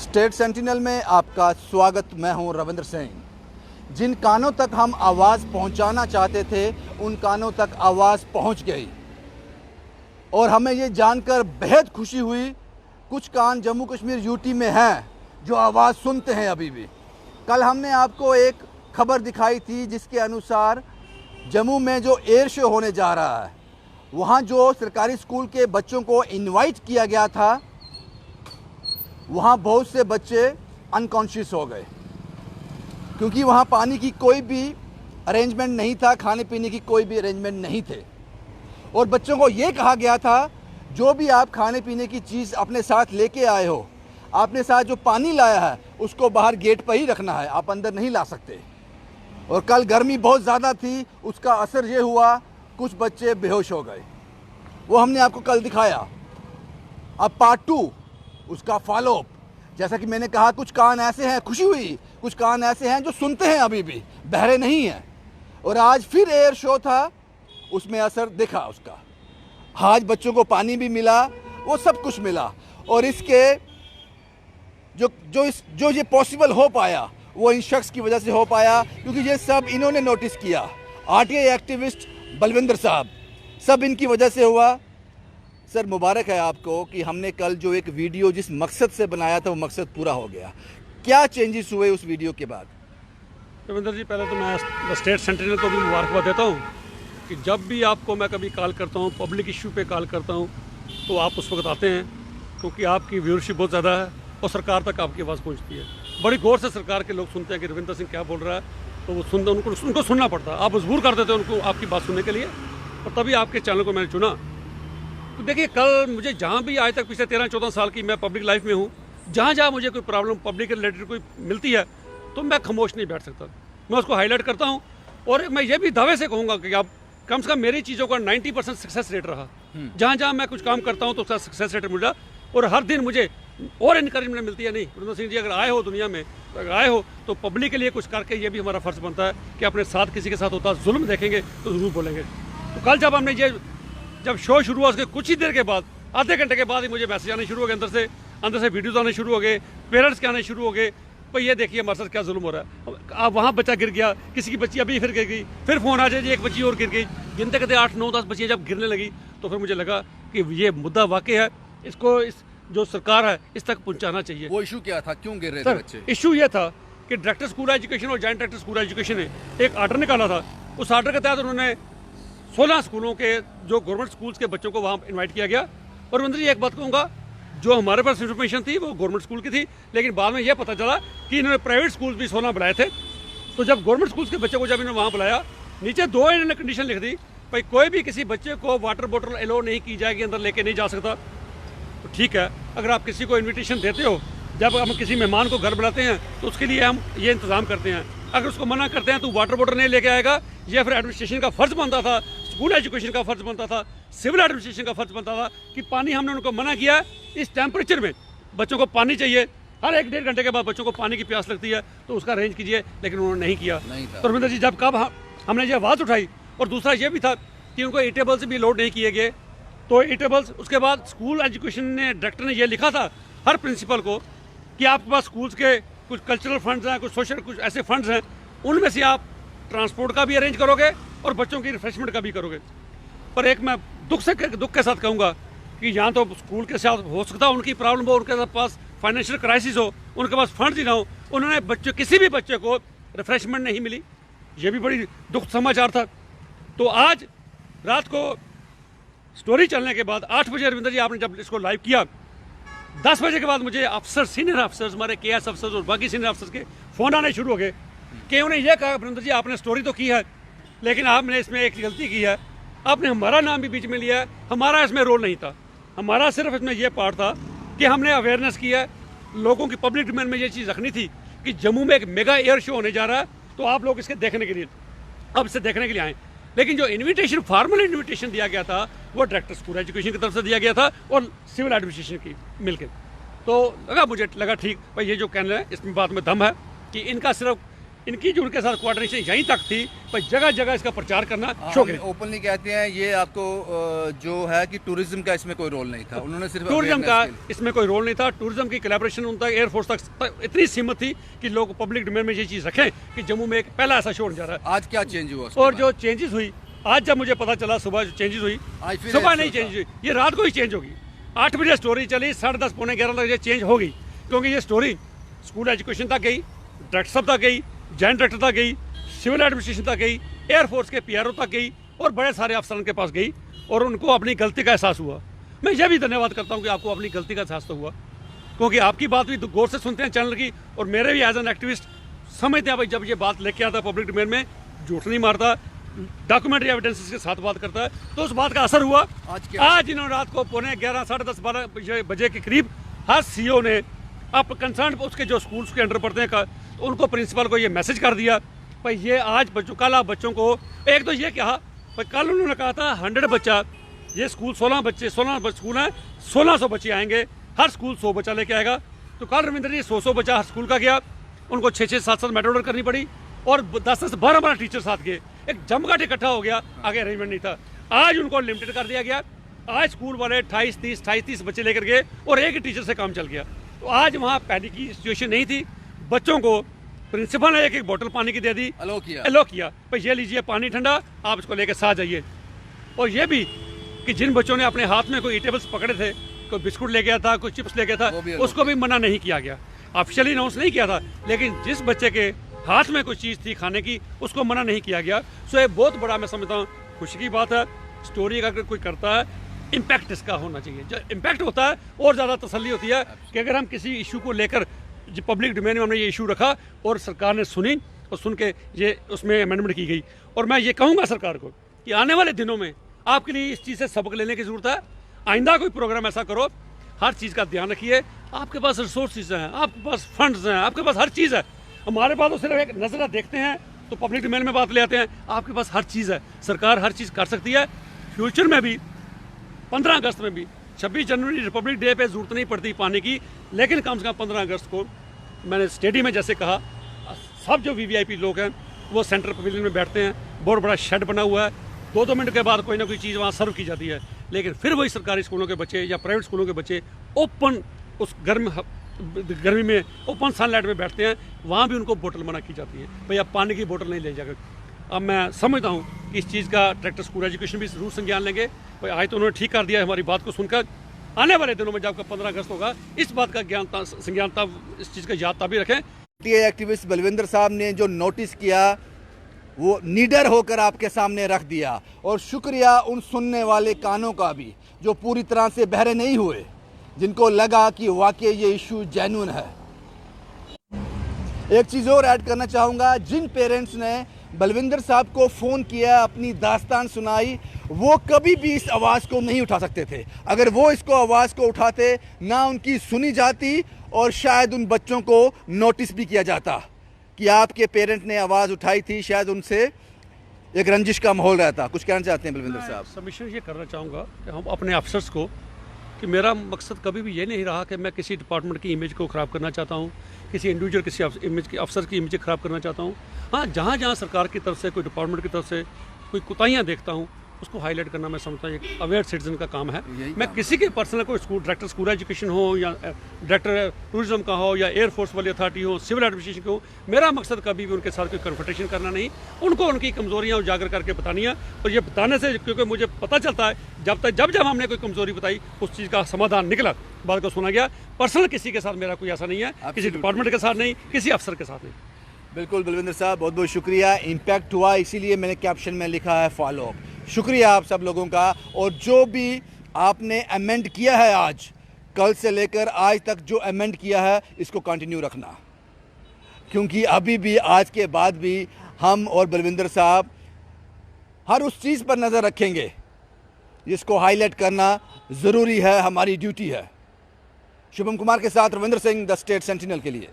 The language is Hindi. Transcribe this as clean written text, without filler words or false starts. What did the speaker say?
स्टेट सेंटिनल में आपका स्वागत। मैं हूं रविंद्र सिंह। जिन कानों तक हम आवाज़ पहुंचाना चाहते थे उन कानों तक आवाज़ पहुंच गई और हमें ये जानकर बेहद खुशी हुई कुछ कान जम्मू कश्मीर यूटी में हैं जो आवाज़ सुनते हैं अभी भी। कल हमने आपको एक खबर दिखाई थी जिसके अनुसार जम्मू में जो एयर शो होने जा रहा है वहाँ जो सरकारी स्कूल के बच्चों को इनवाइट किया गया था वहाँ बहुत से बच्चे अनकॉन्शियस हो गए क्योंकि वहाँ पानी की कोई भी अरेंजमेंट नहीं था, खाने पीने की कोई भी अरेंजमेंट नहीं थे और बच्चों को ये कहा गया था जो भी आप खाने पीने की चीज़ अपने साथ लेके आए हो, आपने साथ जो पानी लाया है उसको बाहर गेट पर ही रखना है, आप अंदर नहीं ला सकते। और कल गर्मी बहुत ज़्यादा थी, उसका असर ये हुआ कुछ बच्चे बेहोश हो गए। वो हमने आपको कल दिखाया। अब पार्ट 2 उसका फॉलोअप, जैसा कि मैंने कहा कुछ कान ऐसे हैं, खुशी हुई, कुछ कान ऐसे हैं जो सुनते हैं अभी भी, बहरे नहीं हैं। और आज फिर एयर शो था, उसमें असर दिखा उसका। आज बच्चों को पानी भी मिला, वो सब कुछ मिला और इसके जो ये पॉसिबल हो पाया वो इन शख्स की वजह से हो पाया क्योंकि ये सब इन्होंने नोटिस किया। आरटीआई एक्टिविस्ट बलविंदर साहब, सब इनकी वजह से हुआ। सर मुबारक है आपको कि हमने कल जो एक वीडियो जिस मकसद से बनाया था वो मकसद पूरा हो गया। क्या चेंजेस हुए उस वीडियो के बाद? रविंदर जी, पहले तो मैं स्टेट सेंटिनल को भी मुबारकबाद देता हूँ कि जब भी आपको मैं कभी कॉल करता हूँ, पब्लिक इशू पे कॉल करता हूँ तो आप उस वक्त आते हैं क्योंकि आपकी व्यूअरशिप बहुत ज़्यादा है और सरकार तक आपकी आवाज़ पहुँचती है। बड़ी गौर से सरकार के लोग सुनते हैं कि रविंदर सिंह क्या बोल रहा है, तो वो सुनते उनको सुनना पड़ता है। आप मजबूर कर देते हैं उनको आपकी बात सुनने के लिए और तभी आपके चैनल को मैंने चुना। तो देखिए, कल मुझे जहाँ भी आज तक पिछले 13-14 साल की मैं पब्लिक लाइफ में हूँ, जहाँ जहाँ मुझे कोई प्रॉब्लम पब्लिक के रिलेटेड कोई मिलती है तो मैं खामोश नहीं बैठ सकता, मैं उसको हाईलाइट करता हूँ। और मैं ये भी दावे से कहूँगा कि आप कम से कम मेरी चीज़ों का 90% सक्सेस रेट रहा। जहाँ जहाँ मैं कुछ काम करता हूँ तो उसका सक्सेस रेट मिल रहा और हर दिन मुझे और इनकरेजमेंट मिलती है। नहीं रविंद्र सिंह जी, अगर आए हो दुनिया में, अगर आए हो तो पब्लिक के लिए कुछ करके ये भी हमारा फ़र्ज़ बनता है कि अपने साथ किसी के साथ होता जुल्म देखेंगे तो ज़रूर बोलेंगे। तो कल जब हमने जब शो शुरू हुआ उसके कुछ ही देर के बाद, आधे घंटे के बाद ही मुझे मैसेज आने शुरू हो गए, अंदर से वीडियोज़ आने शुरू हो गए, पेरेंट्स के आने शुरू हो गए, भाई ये देखिए हमारे साथ क्या जुल्म हो रहा है। अब वहाँ बच्चा गिर गया, किसी की बच्ची अभी फिर गिर गई, फिर फ़ोन आ जाए जी एक बच्ची और गिर गई। गिनते कहते 8-9-10 बच्चियाँ जब गिरने लगी तो फिर मुझे लगा कि ये मुद्दा वाकई है, इसको जो सरकार है इस तक पहुँचाना चाहिए। वो इशू क्या था, क्यों गिर रहे थे बच्चे? इशू ये था कि डायरेक्टर स्कूल एजुकेशन और जॉइंट डायरेक्टर स्कूल एजुकेशन ने एक आर्डर निकाला था। उस आर्डर के तहत उन्होंने 16 स्कूलों के जो गवर्नमेंट स्कूल्स के बच्चों को वहाँ इनवाइट किया गया। और रविंद्र जी, एक बात कहूँगा, जो हमारे पास इन्फॉर्मेशन थी वो गवर्नमेंट स्कूल की थी, लेकिन बाद में यह पता चला कि इन्होंने प्राइवेट स्कूल भी 16 बुलाए थे। तो जब गवर्नमेंट स्कूल्स के बच्चों को जब इन्होंने वहाँ बुलाया, नीचे 2 इन्होंने कंडीशन लिख दी, भाई कोई भी किसी बच्चे को वाटर बोतल अलो नहीं की जाएगी, अंदर लेके नहीं जा सकता। तो ठीक है, अगर आप किसी को इन्विटेशन देते हो, जब हम किसी मेहमान को घर बुलाते हैं तो उसके लिए हम ये इंतज़ाम करते हैं। अगर उसको मना करते हैं तो वाटर बोतल नहीं लेके आएगा, ये फिर एडमिनिस्ट्रेशन का फ़र्ज़ बनता था, स्कूल एजुकेशन का फ़र्ज़ बनता था, सिविल एडमिनिस्ट्रेशन का फ़र्ज़ बनता था कि पानी हमने उनको मना किया। इस टेम्परेचर में बच्चों को पानी चाहिए, हर 1-1.5 घंटे के बाद बच्चों को पानी की प्यास लगती है, तो उसका अरेंज कीजिए, लेकिन उन्होंने नहीं किया। तो रविंद्र जी, जब कब हमने ये आवाज़ उठाई, और दूसरा ये भी था कि उनको ईटेबल्स भी लोड नहीं किए गए, तो ईटेबल्स उसके बाद स्कूल एजुकेशन ने डायरेक्टर ने ये लिखा था हर प्रिंसिपल को कि आपके पास स्कूल्स के कुछ कल्चरल फंड्स हैं, कुछ सोशल कुछ ऐसे फंड्स हैं, उनमें से आप ट्रांसपोर्ट का भी अरेंज करोगे और बच्चों की रिफ्रेशमेंट का भी करोगे। पर एक मैं दुख के साथ कहूँगा कि यहाँ तो स्कूल के साथ हो सकता है उनकी प्रॉब्लम हो, उनके पास फाइनेंशियल क्राइसिस हो, उनके पास फंड्स ही ना हो, उन्होंने किसी भी बच्चे को रिफ्रेशमेंट नहीं मिली। ये भी बड़ी दुख समाचार था। तो आज रात को स्टोरी चलने के बाद 8 बजे रविंद्र जी आपने जब इसको लाइव किया, 10 बजे के बाद मुझे अफसर, सीनियर अफसर्स, हमारे KS अफसर्स और बाकी सीनियर अफसर्स के फ़ोन आने शुरू हो गए कि उन्हें यह कहा, रविंद्र जी आपने स्टोरी तो की है लेकिन आपने इसमें एक गलती की है, आपने हमारा नाम भी बीच में लिया है, हमारा इसमें रोल नहीं था, हमारा सिर्फ इसमें यह पार्ट था कि हमने अवेयरनेस किया है, लोगों की पब्लिक डिमांड में ये चीज़ रखनी थी कि जम्मू में एक मेगा एयर शो होने जा रहा है, तो आप लोग इसके देखने के लिए अब इसे देखने के लिए आए। लेकिन जो इन्विटेशन, फॉर्मल इन्विटेशन दिया गया था वो डायरेक्टर स्कूल एजुकेशन की तरफ से दिया गया था और सिविल एडमिनिस्ट्रेशन की मिलकर। तो मुझे लगा ठीक, भाई ये जो कहना है इसमें बात में दम है कि इनका सिर्फ इनकी जो उनके साथ कोऑर्डिनेशन यहीं तक थी, पर जगह जगह इसका प्रचार करना शौक है। ओपनली कहते हैं ये आपको जो है कि टूरिज्म का इसमें कोई रोल नहीं था, उन्होंने सिर्फ टूरिज्म का awareness के लिए। इसमें कोई रोल नहीं था। टूरिज्म की कोलैबोरेशन उन तक, एयरफोर्स तक इतनी सीमित थी कि लोग पब्लिक डोमेन में ये चीज़ रखें कि जम्मू में एक पहला ऐसा शो होने जा रहा है। आज क्या चेंज हुआ उसके और बाद? जो चेंजेस हुई, आज जब मुझे पता चला सुबह जो चेंजेस हुई, आज फिर सुबह ऐसा नहीं होता। चेंज हुई, ये रात को ही चेंज होगी। 8 बजे स्टोरी चली, 10:30 पौने 11 तक ये चेंज हो गई, क्योंकि ये स्टोरी स्कूल एजुकेशन तक गई, डायरेक्टर साहब तक गई, जॉइंट डायरेक्टर तक गई, सिविल एडमिनिस्ट्रेशन तक गई, एयरफोर्स के पीआरओ तक गई और बड़े सारे अफसरों के पास गई और उनको अपनी गलती का एहसास हुआ। मैं यह भी धन्यवाद करता हूँ कि आपको अपनी गलती का एहसास तो हुआ, क्योंकि आपकी बात भी गौर से सुनते हैं चैनल की, और मेरे भी एज एन एक्टिविस्ट समझते हैं भाई जब ये बात लेके आता पब्लिक डोमेन में, झूठ नहीं मारता, डॉक्यूमेंट्री एविडेंसेस के साथ बात करता है, तो उस बात का असर हुआ। आज इन्होंने रात को पौने 11, 10:30, 12 बजे के करीब हर सीईओ ने अब कंसर्न उसके जो स्कूल्स के अंडर पढ़ते हैं तो उनको प्रिंसिपल को ये मैसेज कर दिया भाई ये आज बच्चों, कल आप बच्चों को, एक तो ये कहा भाई कल उन्होंने कहा था 100 बच्चा, ये स्कूल 16 स्कूल हैं, 1600 बच्चे आएंगे, हर स्कूल 100 बच्चा लेके आएगा। तो कल रविंद्र जी 100 बच्चा हर स्कूल का गया, उनको 6-6, 7-7 मेडल ऑर्डर करनी पड़ी और 10-10, 12-12 टीचर साथ गए, एक जमघट इकट्ठा हो गया, आगे अरेंजमेंट नहीं था। आज उनको लिमिटेड कर दिया गया, आज स्कूल वाले 28-30 बच्चे लेकर गए और एक ही टीचर से काम चल गया। तो आज वहाँ पैनिक की सिचुएशन नहीं थी, बच्चों को प्रिंसिपल ने एक बोतल पानी की दे दी, अलो किया भाई ये लीजिए पानी ठंडा, आप इसको लेकर साथ जाइए। और ये भी कि जिन बच्चों ने अपने हाथ में कोई ईटेबल्स पकड़े थे, कोई बिस्कुट ले गया था, कोई चिप्स ले गया था, उसको भी मना नहीं किया गया, ऑफिशियली अनाउंस नहीं किया था, लेकिन जिस बच्चे के हाथ में कोई चीज़ थी खाने की उसको मना नहीं किया गया। सो ये बहुत बड़ा मैं समझता हूँ खुशी की बात है। स्टोरी अगर कोई करता है, इम्पैक्ट इसका होना चाहिए, जब इम्पैक्ट होता है और ज़्यादा तसल्ली होती है कि अगर हम किसी इशू को लेकर जो पब्लिक डोमेन में हमने ये इशू रखा और सरकार ने सुनी और सुन के ये उसमें अमेंडमेंट की गई। और मैं ये कहूँगा सरकार को कि आने वाले दिनों में आपके लिए इस चीज़ से सबक लेने की ज़रूरत है। आइंदा कोई प्रोग्राम ऐसा करो, हर चीज़ का ध्यान रखिए। आपके पास रिसोर्सेज हैं, आपके पास फंड्स हैं, आपके पास हर चीज़ है। हमारे पास तो सिर्फ एक नज़र देखते हैं तो पब्लिक डोमेन में बात ले आते हैं, आपके पास हर चीज़ है, सरकार हर चीज़ कर सकती है। फ्यूचर में भी 15 अगस्त में भी, 26 जनवरी रिपब्लिक डे पे ज़रूरत नहीं पड़ती पानी की, लेकिन कम से कम 15 अगस्त को मैंने स्टेडियम में जैसे कहा, सब जो वीवीआईपी लोग हैं वो सेंट्रल पवेलियन में बैठते हैं, बहुत बड़ा शेड बना हुआ है, 2-2 मिनट के बाद कोई ना कोई चीज़ वहाँ सर्व की जाती है। लेकिन फिर वही सरकारी स्कूलों के बच्चे या प्राइवेट स्कूलों के बच्चे ओपन उस गर्मी में ओपन सनलाइट में बैठते हैं, वहाँ भी उनको बोतल मना की जाती है, भाई आप पानी की बोतल नहीं ले जाकर। अब मैं समझता हूँ कि इस चीज़ का डायरेक्टर स्कूल एजुकेशन भी जरूर संज्ञान लेंगे। भाई आज तो उन्होंने ठीक कर दिया है हमारी बात को सुनकर, आने वाले दिनों में जब 15 अगस्त होगा इस बात का संज्ञानता, इस चीज़ का याद तभी रखें। एक्टिविस्ट बलविंदर साहब ने जो नोटिस किया वो निडर होकर आपके सामने रख दिया, और शुक्रिया उन सुनने वाले कानों का भी जो पूरी तरह से बहरे नहीं हुए, जिनको लगा कि वाकई ये इशू जेन्युइन है। एक चीज़ और ऐड करना चाहूँगा, जिन पेरेंट्स ने बलविंदर साहब को फ़ोन किया, अपनी दास्तान सुनाई, वो कभी भी इस आवाज़ को नहीं उठा सकते थे। अगर वो इसको आवाज़ को उठाते, ना उनकी सुनी जाती और शायद उन बच्चों को नोटिस भी किया जाता कि आपके पेरेंट ने आवाज़ उठाई थी, शायद उनसे एक रंजिश का माहौल रहता। कुछ कहना चाहते हैं बलविंदर साहब? सबमिशन ये करना चाहूँगा कि हम अपने अफसर्स को, कि मेरा मकसद कभी भी ये नहीं रहा कि मैं किसी डिपार्टमेंट की इमेज को ख़राब करना चाहता हूँ, किसी इंडिविजुअल किसी इमेज की अफसर की इमेज ख़राब करना चाहता हूँ। हाँ, जहाँ जहाँ सरकार की तरफ से, कोई डिपार्टमेंट की तरफ से कोई कोताहियाँ देखता हूँ, उसको हाईलाइट करना मैं समझता हूँ एक अवेयर सिटीजन का काम है। मैं किसी के पर्सनल कोई स्कूल डायरेक्टर स्कूल एजुकेशन हो या डायरेक्टर टूरिज्म का हो या एयरफोर्स वाली अथॉरिटी हो, सिविल एडमिनिस्ट्रेशन का हो, मेरा मकसद कभी भी उनके साथ कोई कन्फ्रंटेशन करना नहीं, उनको उनकी कमजोरियाँ उजागर करके बतानी है। और ये बताने से, क्योंकि मुझे पता चलता है जब हमने कोई कमजोरी बताई उस चीज़ का समाधान निकला, बात को सुना गया। पर्सनल किसी के साथ मेरा कोई ऐसा नहीं है, किसी डिपार्टमेंट के साथ नहीं, किसी अफसर के साथ नहीं। बिल्कुल बलविंदर साहब, बहुत बहुत शुक्रिया। इम्पैक्ट हुआ, इसीलिए मैंने कैप्शन में लिखा है फॉलो अप। शुक्रिया आप सब लोगों का। और जो भी आपने अमेंड किया है आज, कल से लेकर आज तक जो अमेंड किया है, इसको कंटिन्यू रखना, क्योंकि अभी भी, आज के बाद भी हम और बलविंदर साहब हर उस चीज़ पर नज़र रखेंगे जिसको हाईलाइट करना ज़रूरी है, हमारी ड्यूटी है। शुभम कुमार के साथ Ravindra Singh, the state sentinel के लिए।